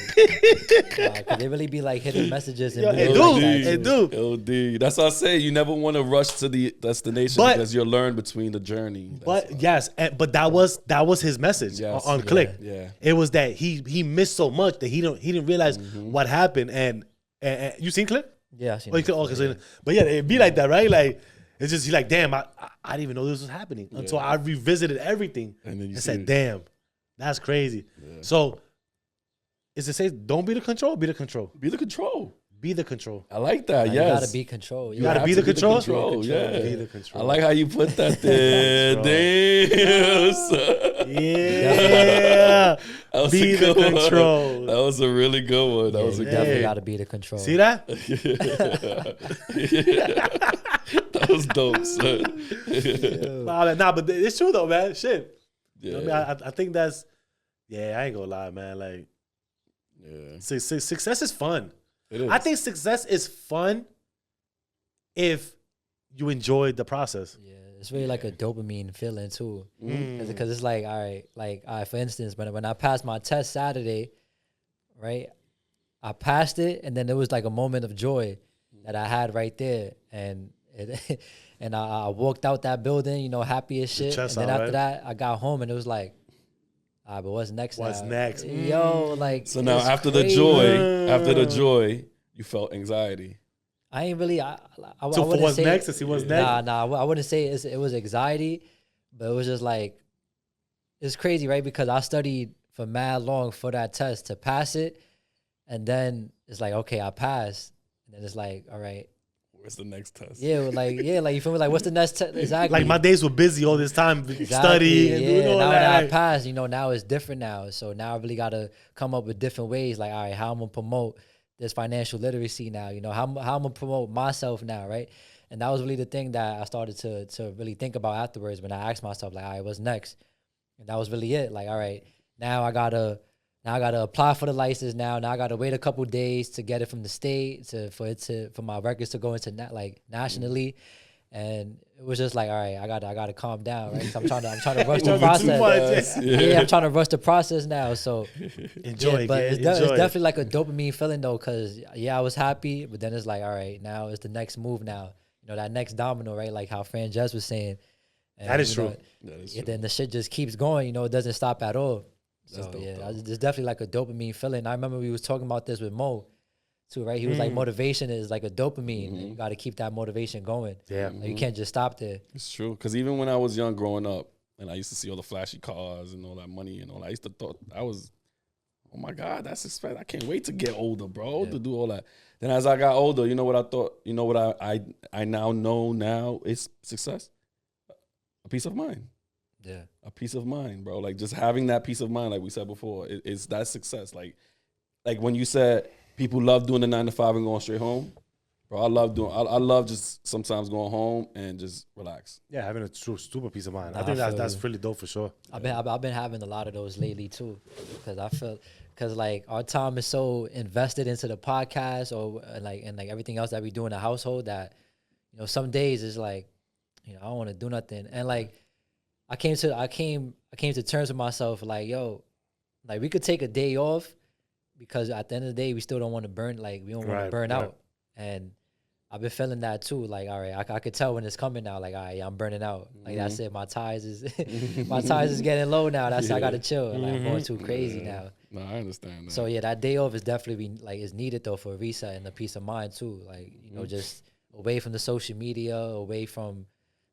Cause they really be like hidden messages and It do. LD. That's what I say. You never want to rush to the destination because you'll learn between the journey. But yes, but that was his message on Click. Yeah. It was that he missed so much that he didn't realize what happened. And you seen Click? Yeah, I seen Okay, so, but yeah, it'd be like that, right? Like it's just he's like, damn, I didn't even know this was happening until I revisited everything And then you said, damn, that's crazy. Yeah. So is it say don't be the control, be the control. Be the control. Be the control. I like that. You Yes. gotta be control. You gotta be the control. Yeah. Be the control. I like how you put that there. Damn. Yeah. That Be the control. One. That was a really good one. That was a definitely good gotta be the control. See that? That was dope, son. Nah, but it's true though, man. Shit. Yeah. I mean, I think that's I ain't gonna lie, man. Like success is fun. It is. I think success is fun if you enjoyed the process. Yeah, it's really like a dopamine feeling too. Because it's like, all right, for instance, when I passed my test Saturday, right, I passed it, and then there was like a moment of joy that I had right there, and I walked out that building, you know, happy as shit. And then after that, I got home, and it was like, but what's next? What's now? next? Yo, like So now after crazy. the joy, you felt anxiety. I ain't really. I So for what's say, next, to see what's next. Nah. I wouldn't say it was anxiety, but it was just like it's crazy, right? Because I studied for mad long for that test to pass it, and then it's like, okay, I passed, and then it's like, all right, where's the next test? Yeah, like you feel me? Like what's the next test? Exactly. Like my days were busy all this time, studying and doing all now that. that I passed, you know, now it's different now. So now I really got to come up with different ways. Like, all right, how I'm gonna promote this financial literacy now? You know, how I'm gonna promote myself now, right? And that was really the thing that I started to really think about afterwards when I asked myself, like, all right, what's next? And that was really it. Like, all right, now I gotta apply for the license now. Now I gotta wait a couple days to get it from the state for my records to go into nationally. And it was just like, all right, I gotta calm down, right? I'm trying to rush the process. I'm trying to rush the process now. So enjoy, but it's enjoy. definitely like a dopamine feeling though, because I was happy, but then it's like, all right, now it's the next move now. You know, that next domino, right? Like how Fran Jess was saying. And, that is true. Then the shit just keeps going. You know, it doesn't stop at all. So it's definitely like a dopamine feeling. I remember we was talking about this with Mo too, right? He was like, motivation is like a dopamine. And you got to keep that motivation going. Yeah, like, you can't just stop there. It's true, because even when I was young growing up, and I used to see all the flashy cars and all that money and all that, I used to thought I was, oh my God, that's expensive. I can't wait to get older, bro, to do all that. Then as I got older, you know what I thought? You know what I now know now is success? A peace of mind. Yeah. A peace of mind, bro. Like just having that peace of mind, like we said before, it's that success. Like when you said people love doing the 9 to 5 and going straight home, bro. I love just sometimes going home and just relax. Yeah, having a true stupid peace of mind. I think that's really dope for sure. I've been having a lot of those lately too, because like our time is so invested into the podcast and everything else that we do in the household that, you know, some days it's like, you know, I don't want to do nothing. And like I came to terms with myself, like, yo, like we could take a day off because at the end of the day we still don't want to burn, like we don't want to burn out. And I've been feeling that too. Like, all right, I could tell when it's coming now. Like, all right, I'm burning out. Like that's it. My tires is getting low now. I gotta chill. Like I'm going too crazy now. No, I understand that. So yeah, that day off is definitely like is needed though for a reset and a peace of mind too. Like just away from the social media, away from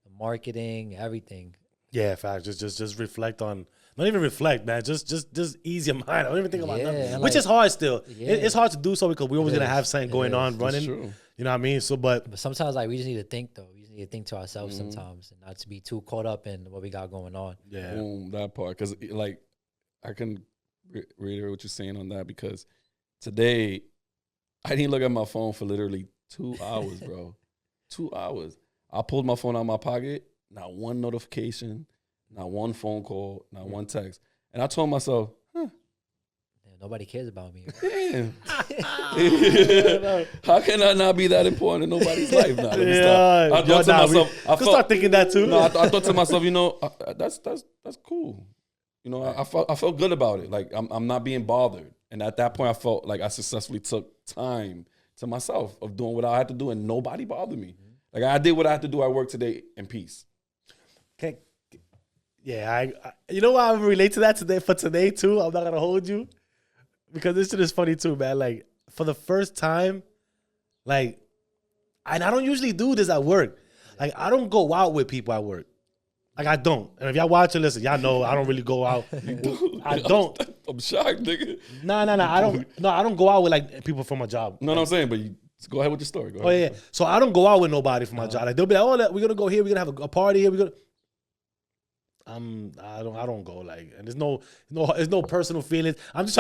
the marketing, everything. Yeah, fact. Just reflect on. Not even reflect, man. Just ease your mind. I don't even think about nothing, which is hard still. It's hard to do so because we're always gonna have something going on running. True. You know what I mean? So, but sometimes like we just need to think though. We just need to think to ourselves sometimes and not to be too caught up in what we got going on. Yeah, that part because like I can reiterate what you're saying on that because today I didn't look at my phone for literally 2 hours, bro. 2 hours. I pulled my phone out of my pocket. Not one notification. Not one phone call, not one text. And I told myself, Damn, nobody cares about me. Damn. How can I not be that important in nobody's life now? I thought to myself, start thinking that too. No, I thought to myself, that's cool. I felt good about it. Like I'm not being bothered. And at that point, I felt like I successfully took time to myself of doing what I had to do, and nobody bothered me. Like I did what I had to do at work today in peace. Okay. Yeah, I you know why I relate to that today for today too? I'm not gonna hold you because this shit is funny too, man. Like for the first time, like, and I don't usually do this at work. Like I don't go out with people at work. Like I don't. And if y'all watching, listen, y'all know I don't really go out. I don't. I'm shocked, nigga. Nah. I don't go out with like people from my job. No, I'm saying, but you go ahead with your story. Go ahead. Oh yeah. So I don't go out with nobody from my job. Like they'll be like, oh, we're gonna go here. We're gonna have a party here. We're gonna. I don't go like, and there's no personal feelings. I'm just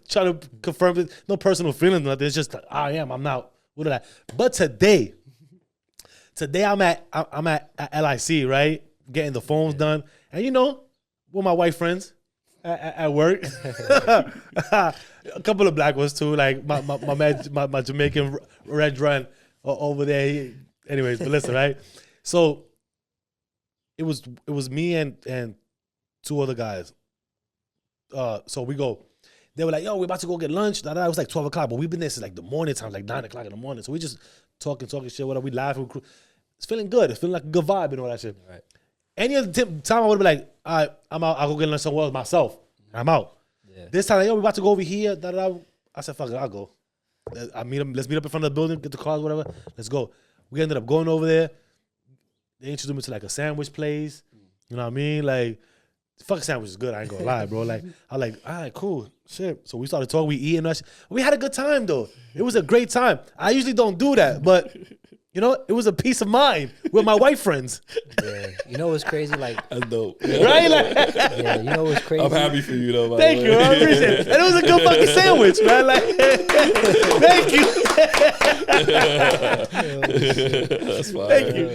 trying to confirm that no personal feelings. Nothing. It's just I'm not. What did I? But today I'm at LIC, right, getting the phones done, and with my white friends at work, a couple of black ones too, like my Jamaican Red Run over there. Anyways, but listen, right, so. It was me and two other guys. So we go. They were like, yo, we're about to go get lunch. It was like 12 o'clock, but we've been there since like the morning time, like 9 o'clock in the morning. So we just talking shit, whatever. We laughing. It's feeling good. It's feeling like a good vibe and all that shit. Right. Any other time I would be like, all right, I'm out. I'll go get lunch somewhere else myself. I'm out. Yeah. This time, like, yo, we're about to go over here. I said, fuck it, I'll go. Let's meet up in front of the building, get the cars, whatever. Let's go. We ended up going over there. They introduced me to like a sandwich place. You know what I mean? Like, fucking sandwich is good. I ain't gonna lie, bro. Like, I like, all right, cool, shit. So we started talking. We eating that shit. We had a good time though. It was a great time. I usually don't do that, but it was a peace of mind with my white friends. Yeah, you know what's crazy? Like, that's dope. Right? Like, yeah, you know what's crazy? I'm happy for you though. Thank you. I appreciate it. And it was a good fucking sandwich, man. Like, thank you. That's fine. Thank you.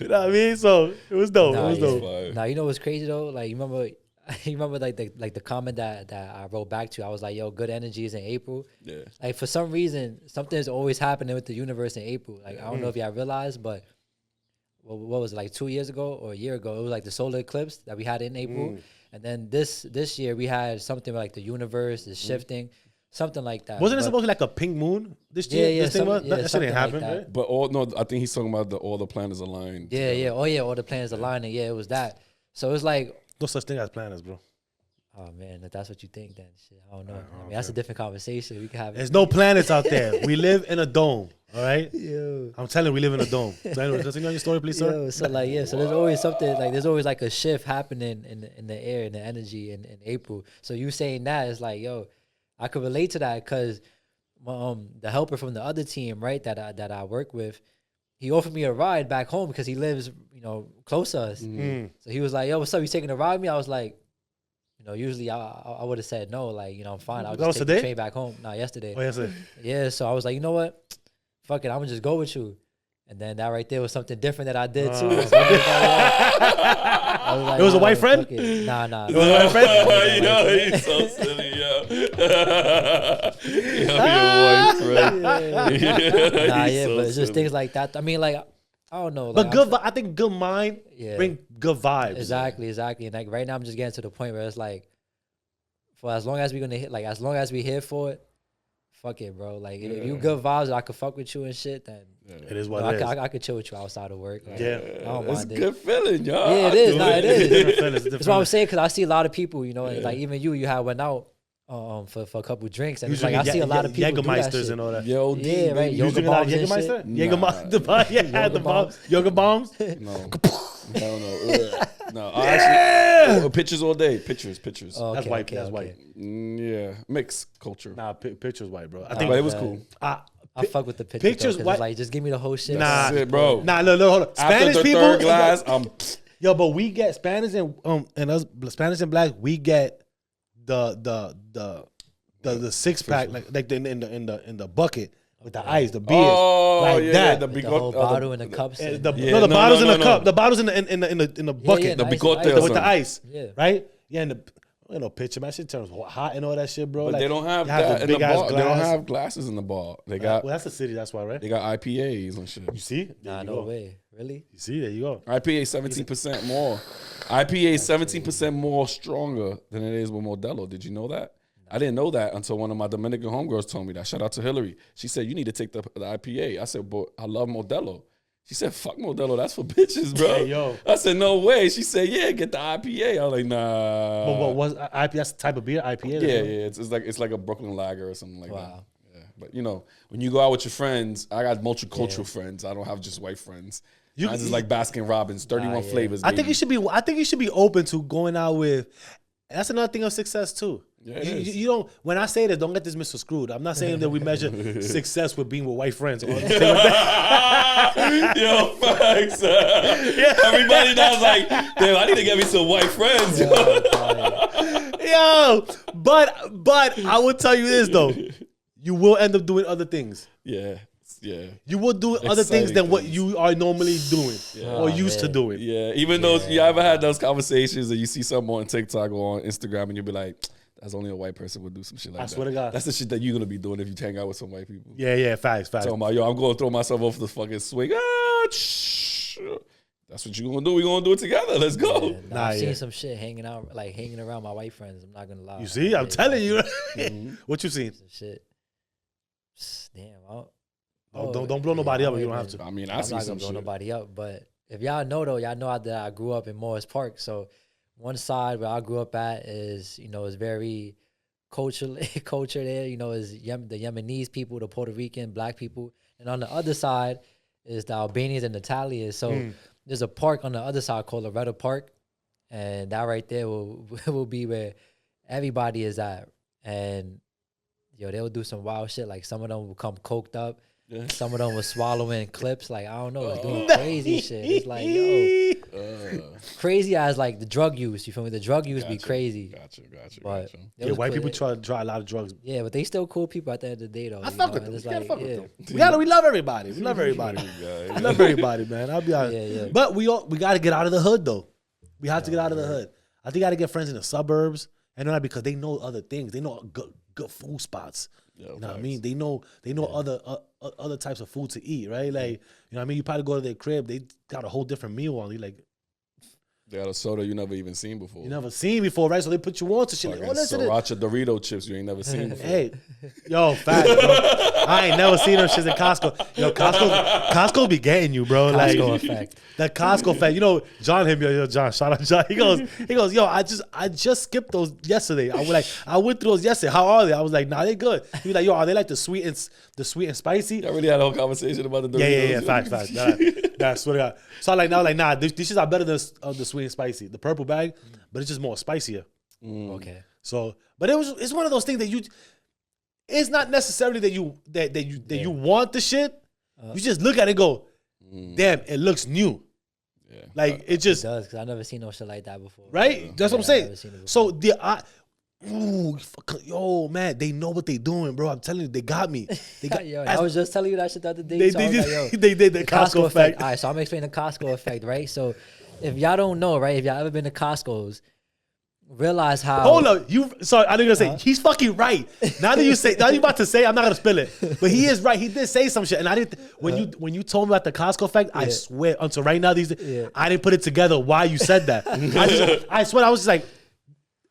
You know what I mean? So it was dope. Nah, it was dope. Now you know what's crazy though? Like you remember like the comment that I wrote back to you? I was like, yo, good energies in April. Yeah. Like for some reason, something's always happening with the universe in April. Like I don't know if y'all realized, but what was it, like 2 years ago or a year ago? It was like the solar eclipse that we had in April. And then this year we had something like the universe is shifting. Something like that. Wasn't it supposed to be like a pink moon this year? Yeah, that shit didn't happen, like right? But I think he's talking about all the planets aligned. Yeah. Oh yeah, all the planets aligning. Yeah, it was that. So it's like no such thing as planets, bro. Oh man, if that's what you think, then shit, I don't know. I mean, that's a different conversation. We can have. There's no planets out there. We live in a dome. All right. Yeah. I'm telling you, we live in a dome. So anyway, continue on your story, please, sir. Yo, so like so there's always something like there's always like a shift happening in the air, in the energy in April. So you saying that is like, yo, I could relate to that because the helper from the other team, right, that I work with, he offered me a ride back home because he lives, close to us. Mm. So he was like, yo, what's up? You taking a ride with me? I was like, usually I would have said no, like, I'm fine. I'll just take the train back home. No, yesterday. Oh, yesterday. Yeah, so I was like, you know what? Fuck it, I'm gonna just go with you. And then that right there was something different that I did too. So I was like, it was a white friend? Nah. It was a white friend? He's so silly, yo. Your white friend. But it's just things like that. I mean, like, I don't know. Like, but I think good mind bring good vibes. Exactly. And like right now I'm just getting to the point where it's like, for as long as we're gonna hit, like as long as we here for it, fuck it, bro. Like if you good vibes, I could fuck with you and shit, then it is what it is. I could chill with you outside of work. Like, it's a good feeling, y'all. Yeah, it is. It is. It's different feeling. That's what I'm saying, because I see a lot of people, like even you had went out for a couple drinks, and it's like I see a lot of people do that shit. and all that. Yo, Yeah, right. You Yoga drinking a lot of bombs and Jägermeister? shit. Jägermeister, the bombs. Yoga bombs. No. Hell no. Ugh. No. Actually, pictures all day. Pictures. Oh, That's okay, white. okay, That's okay. white. Yeah. Mixed culture. Nah, pictures white, bro. I But think it was cool. I fuck with the pictures. Pictures Though, 'cause white- it's like just give me the whole shit. Nah. That's it, bro. Nah, look, hold on. After Spanish the people. third glass, Yo, but we get Spanish and us Spanish and black. We get the 6-pack like in the bucket with the ice, the beers, like that. Like the whole bottle in the cups. And, The bottles in the cup. The bottles in the bucket. yeah, the ice, bigote ice. or with the something. ice. Yeah. Right? Yeah, and picture, man. Shit turns hot and all that shit, bro. But like, they don't have you that in the big-ass bar. They don't glass. have glasses in the bar. They got Well, that's the city, that's why, right? they got IPAs and shit. You see? There Nah, you no go. way. Really? You see? There you go. IPA 17% more. IPA 17% more stronger than it is with Modelo. Did you know that? I didn't know that until one of my Dominican homegirls told me that. Shout out to Hillary. She said, you need to take the IPA. I said, but I love Modelo. She said, fuck Modelo. That's for bitches, bro. Hey, yo. I said, no way. She said, yeah, get the IPA. I was like, nah. But what was IPA? That's the type of beer, IPA? Yeah. It's like a Brooklyn Lager or something like Wow. that. Yeah. But you know, when you go out with your friends, I got multicultural friends. I don't have just white friends. Mine's is like Baskin Robbins, 31 flavors. I think you should be. I think you should be open to going out with. That's another thing of success too. Yeah, it you, is. you don't. When I say this, don't get this Mr. Screwed. I'm not saying that we measure success with being with white friends. Or anything like that. Yo, facts. Everybody now's like, damn, I need to get me some white friends. Yo, but I will tell you this though, you will end up doing other things. Yeah. You will do other things than what you are normally doing or used to doing. Yeah. Even though you ever had those conversations and you see something on TikTok or on Instagram and you'll be like, that's only a white person would do some shit like that. I swear to God. That's the shit that you're gonna be doing if you hang out with some white people. Yeah, facts. Talking about, yo, I'm gonna throw myself off the fucking swing. That's what you gonna do. We gonna do it together. Let's go. Yeah, I've seen some shit hanging around my white friends. I'm not gonna lie. You see, I'm telling you. What you seen? Some shit. Damn. Don't blow nobody up if you don't have to. I mean, I'm not gonna blow nobody up, but if y'all know though, y'all know that I grew up in Morris Park. So one side where I grew up at is, is very culture there. Is the Yemenis people, the Puerto Rican, black people, and on the other side is the Albanians and Italians. So there's a park on the other side called Loretta Park, and that right there will be where everybody is at. And they'll do some wild shit. Like some of them will come coked up. Yeah. Some of them was swallowing clips. Like, I don't know, it's doing crazy shit. It's like, crazy as like the drug use. You feel me? The drug use be crazy. Gotcha. But white people try a lot of drugs. Yeah, but they still cool people at the end of the day, though. I fuck with them. We love everybody. We love everybody. We love everybody, man. I'll be honest. Yeah. But we got to get out of the hood, though. We have to get out of the hood. I think you got to get friends in the suburbs, and not because they know other things. They know good food spots. You know what I mean? They know other types of food to eat, right? Like, you know what I mean? You probably go to their crib, they got a whole different meal on. You like, they got a soda you never even seen before. You never seen before, right? So they put you on to shit. Like, listen, Sriracha Dorito chips you ain't never seen before. Hey, yo, fact, bro. I ain't never seen them shits in Costco. Yo, Costco be getting you, bro. Costco like, effect. The Costco effect. John hit me. Yo, John, shout out John. He goes, yo, I just skipped those yesterday. I went through those yesterday. How are they? I was like, nah, they good. He was like, yo, are they like the sweet and spicy? I really had a whole conversation about the Doritos. Yeah, facts. That's what I got. So nah, these shits are better than the sweet and spicy. The purple bag, but it's just more spicier. Okay. So, but it's one of those things that it's not necessarily that you want the shit. You just look at it and go, damn, it looks new. Yeah. Like it does, because I've never seen no shit like that before. Right? That's what I'm saying. So yo, man, they know what they doing, bro. I'm telling you, they got me. I was just telling you that shit the other day. They did the Costco effect. All right, so I'm explaining the Costco effect, right? So if y'all don't know, right, if y'all ever been to Costco's, realize how. Hold up, sorry, I didn't gonna say he's fucking right. Now you about to say, I'm not gonna spill it, but he is right. He did say some shit, and I didn't. When you told me about the Costco effect, I swear until right now I didn't put it together why you said that. I swear I was just like,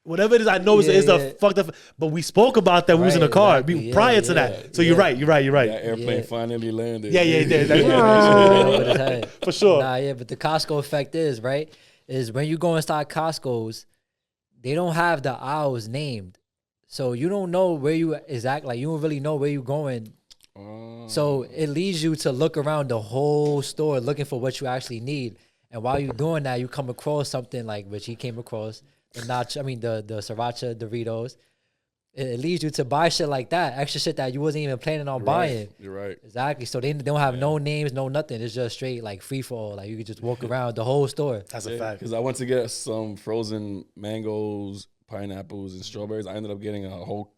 whatever it is, I know it's the fucked up. But we spoke about that. We was in the car prior to that. So you're right. That airplane finally landed. Yeah, it did. For sure. But the Costco effect is when you go inside Costco's, they don't have the aisles named. So you don't know where you exactly, like you don't really know where you're going. So it leads you to look around the whole store looking for what you actually need. And while you're doing that, you come across something like which he came across the sriracha Doritos. It leads you to buy shit like that, extra shit that you wasn't even planning on buying. You're right. Exactly. So they don't have no names, no nothing. It's just straight like free for all. Like you could just walk around the whole store. That's a fact. Because I went to get some frozen mangoes, pineapples, and strawberries. I ended up getting a whole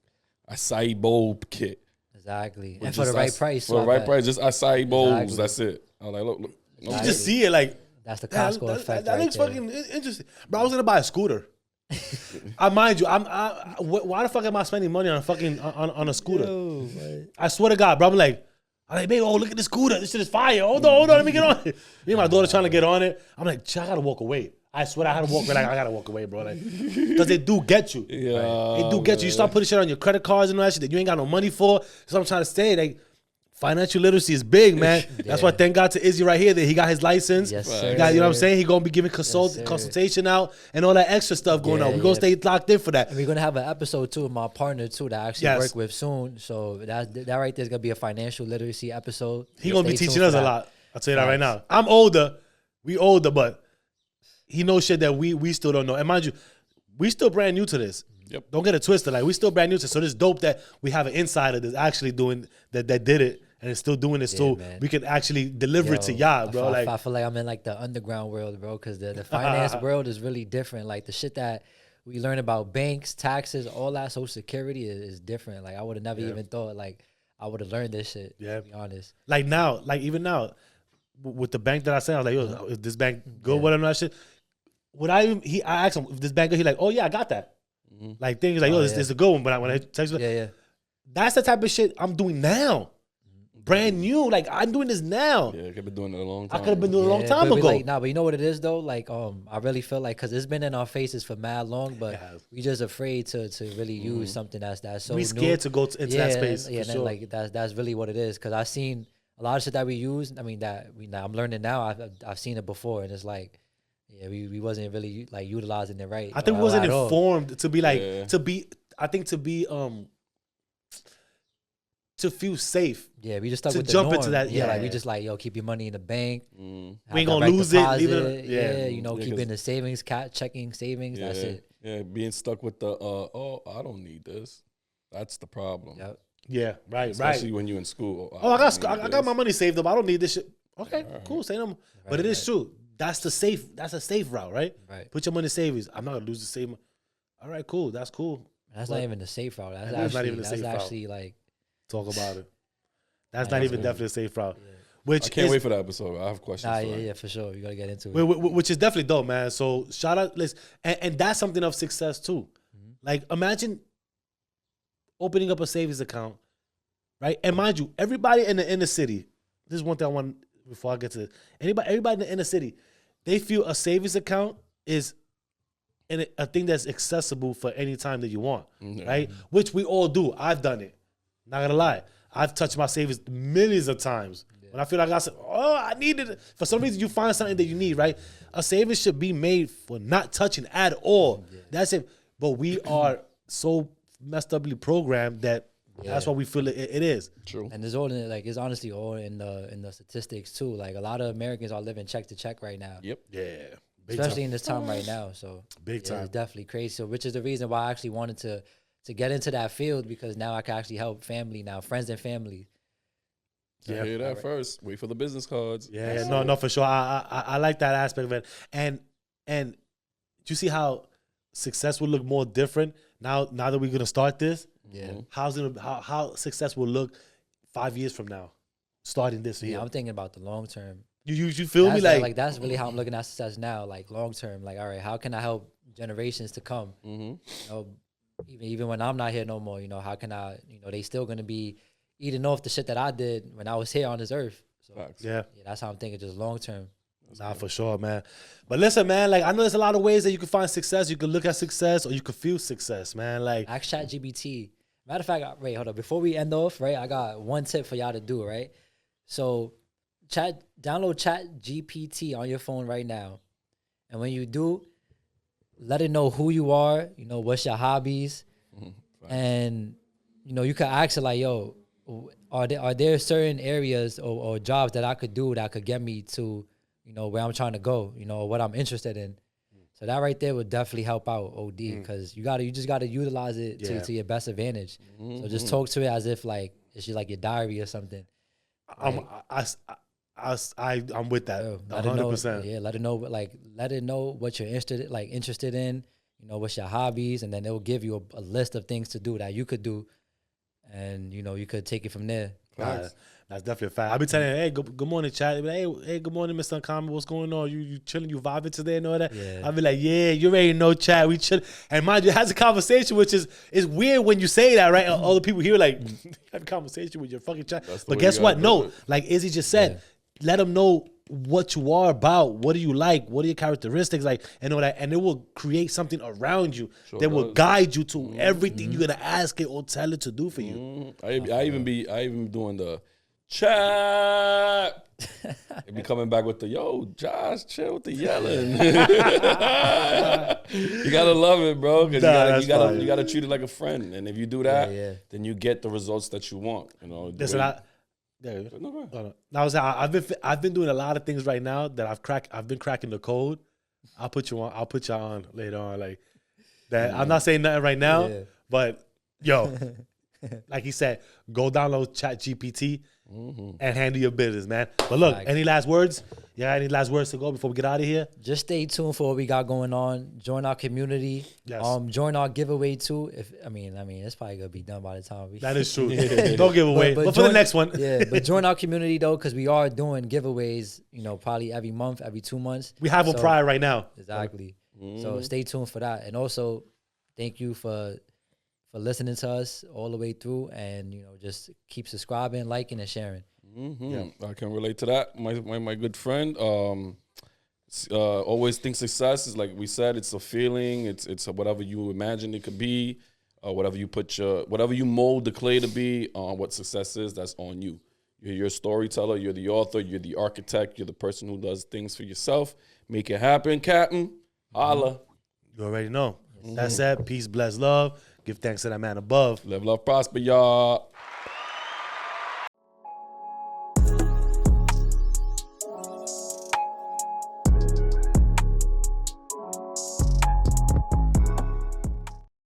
acai bowl kit. Exactly. And for the right price. For the right price, just acai bowls. Exactly. That's it. I was like, look. You just see it like. That's the Costco effect. That looks fucking interesting. Bro, I was gonna buy a scooter. I mind you, why the fuck am I spending money on a fucking on a scooter? Yo, I swear to God, bro. I'm like, babe, oh look at this scooter. This shit is fire. Hold on, let me get on it. Me and my daughter trying to get on it. I'm like, I gotta walk away. I swear I had to walk away. Like, I gotta walk away, bro. Like, because they do get you. Yeah, they do get you. You start putting shit on your credit cards and all that shit that you ain't got no money for. So I'm trying to say, like, financial literacy is big, man. That's why thank God to Izzy right here that he got his license. Yes, sir. He got, you know what I'm saying? He gonna be giving consultation out and all that extra stuff going on. We're gonna stay locked in for that. And we're gonna have an episode too with my partner too that I actually work with soon. So that right there is gonna be a financial literacy episode. He gonna be teaching us a lot. I'll tell you that right now. I'm older. We older, but he knows shit that we still don't know. And mind you, we still brand new to this. Yep. Don't get it twisted. Like we still brand new to this. So it's dope that we have an insider that's actually doing that did it. And it's still doing this, so man. We can actually deliver it to y'all, bro. I feel like I'm in like the underground world, bro, because the finance world is really different. Like the shit that we learn about banks, taxes, all that, Social Security is different. Like I would have never even thought like I would have learned this shit. Yeah, to be honest. Like now, like even now, with the bank that I said, I was like, yo, is this bank good? Whatever that shit. Would I even? I asked him if this bank good. He like, oh yeah, I got that. Like things like, yo, this is a good one. But when I text him, that's the type of shit I'm doing now. Brand new, like I'm doing this now. Yeah, I could have been doing it a long time. I could have been doing it a long time ago. Like, but you know what it is though? Like, I really feel like because it's been in our faces for mad long, but we just afraid to really use something that's so. We scared to go into that space. Yeah, sure. like that's really what it is. Because I've seen a lot of shit that we use. I mean, I'm learning now. I've seen it before, and it's like, we wasn't really like utilizing it right. I think we wasn't informed to be like to be. I think to be to feel safe. Yeah, we just stuck to with the jump norm. into that. Yeah, like we just like, yo, keep your money in the bank. We ain't gonna lose it. Leave it. Keep it in the savings, checking savings. That's it. Yeah, being stuck with the I don't need this. That's the problem. Yep. Yeah, right, especially when you're in school. I got my money saved up. I don't need this shit. Okay, cool. Say them. But it is true. That's a safe route, right? Right. Put your money in savings. I'm not gonna lose the same. All right, cool. That's cool. That's not even the safe route. That's not even the safe route. That's actually like. Talk about it. That's not even definitely a safe route. Yeah. Which I can't wait for that episode. I have questions. Yeah, for sure. You gotta get into it. Which is definitely dope, man. So shout out, and that's something of success too. Mm-hmm. Like imagine opening up a savings account, right? And mind you, everybody in the inner city. This is one thing I want before I get to this. Everybody in the inner city, they feel a savings account is a thing that's accessible for any time that you want, right? Which we all do. I've done it. Not gonna lie, I've touched my savings millions of times. When I feel like I needed it. For some reason, you find something that you need, right? A savings should be made for not touching at all. Yeah. That's it. But we are so messed uply programmed that that's why we feel it is. True. And it's all it's honestly all in the statistics too. Like a lot of Americans are living check to check right now. Yep. Yeah. Especially in this time right now. So big time. It's definitely crazy. So which is the reason why I actually wanted to get into that field, because now I can actually help family now, friends and family. Yeah, hear that first. Wait for the business cards. Yeah, no, for sure. I like that aspect of it. And you see how success will look more different now that we're gonna start this? Yeah. How success will look 5 years from now, starting this year. Yeah, I'm thinking about the long term. You feel me? Like that's really how I'm looking at success now, like long term. Like, all right, how can I help generations to come? Mm-hmm. You know, even when I'm not here no more, how can I, they still going to be eating off the shit that I did when I was here on this earth. So yeah, that's how I'm thinking, just long term. Nah, for sure, man. But listen, man, like I know there's a lot of ways that you can find success. You can look at success or you can feel success, man. Like ask ChatGPT. Matter of fact, wait, hold up. Before we end off, right, I got one tip for y'all to do, right? So download ChatGPT on your phone right now. And when you do, let it know who you are, what's your hobbies. And, you know, you could ask it like, yo, are there certain areas or jobs that I could do that could get me to, you know, where I'm trying to go, you know, what I'm interested in. So that right there would definitely help out OD because you just gotta utilize it to your best advantage. So just talk to it as if like it's just like your diary or something. I'm with that. 100%. Yeah, let it know what you're interested in. You know, what's your hobbies, and then it will give you a list of things to do that you could do, and you know you could take it from there. That's definitely a fact. I'll be telling you, hey, good morning, chat. Hey, good morning, Mr. Uncommon. What's going on? You chilling? You vibing today and all that? Yeah. I'll be like, yeah, you already know, chat. We chill. And mind you, it has a conversation, which is weird when you say that, right? All the people here like, have a conversation with your fucking chat. But guess what? No, like Izzy just said, let them know what you are about. What do you like? What are your characteristics like? And all that. And it will create something around you that will guide you to everything you're gonna ask it or tell it to do for you. I even be doing the chat. They be coming back with the Josh, chill with the yelling. You gotta love it, bro. Because you gotta treat it like a friend. And if you do that, then you get the results that you want. You know. Listen, I've been doing a lot of things right now that I've been cracking the code. I'll put y'all on later on. Like that. I'm not saying nothing right now, but like he said, go download ChatGPT and handle your business, man. But look, any last words? Yeah, any last words to go before we get out of here? Just stay tuned for what we got going on. Join our community. Yes. Join our giveaway too. I mean, it's probably gonna be done by the time we. That is true. Don't give away. But for the next one. But join our community though, because we are doing giveaways. You know, probably every month, every 2 months. We have a prior right now. Exactly. So stay tuned for that, and also thank you for listening to us all the way through, and you know, just keep subscribing, liking, and sharing. I can relate to that. My good friend. Always think success is, like we said, it's a feeling. It's whatever you imagine it could be, whatever you mold the clay to be. What success is, that's on you. You're a storyteller. You're the author. You're the architect. You're the person who does things for yourself. Make it happen, Captain. Holla. You already know. That's that. Peace, bless, love. Give thanks to that man above. Live, love, prosper, y'all.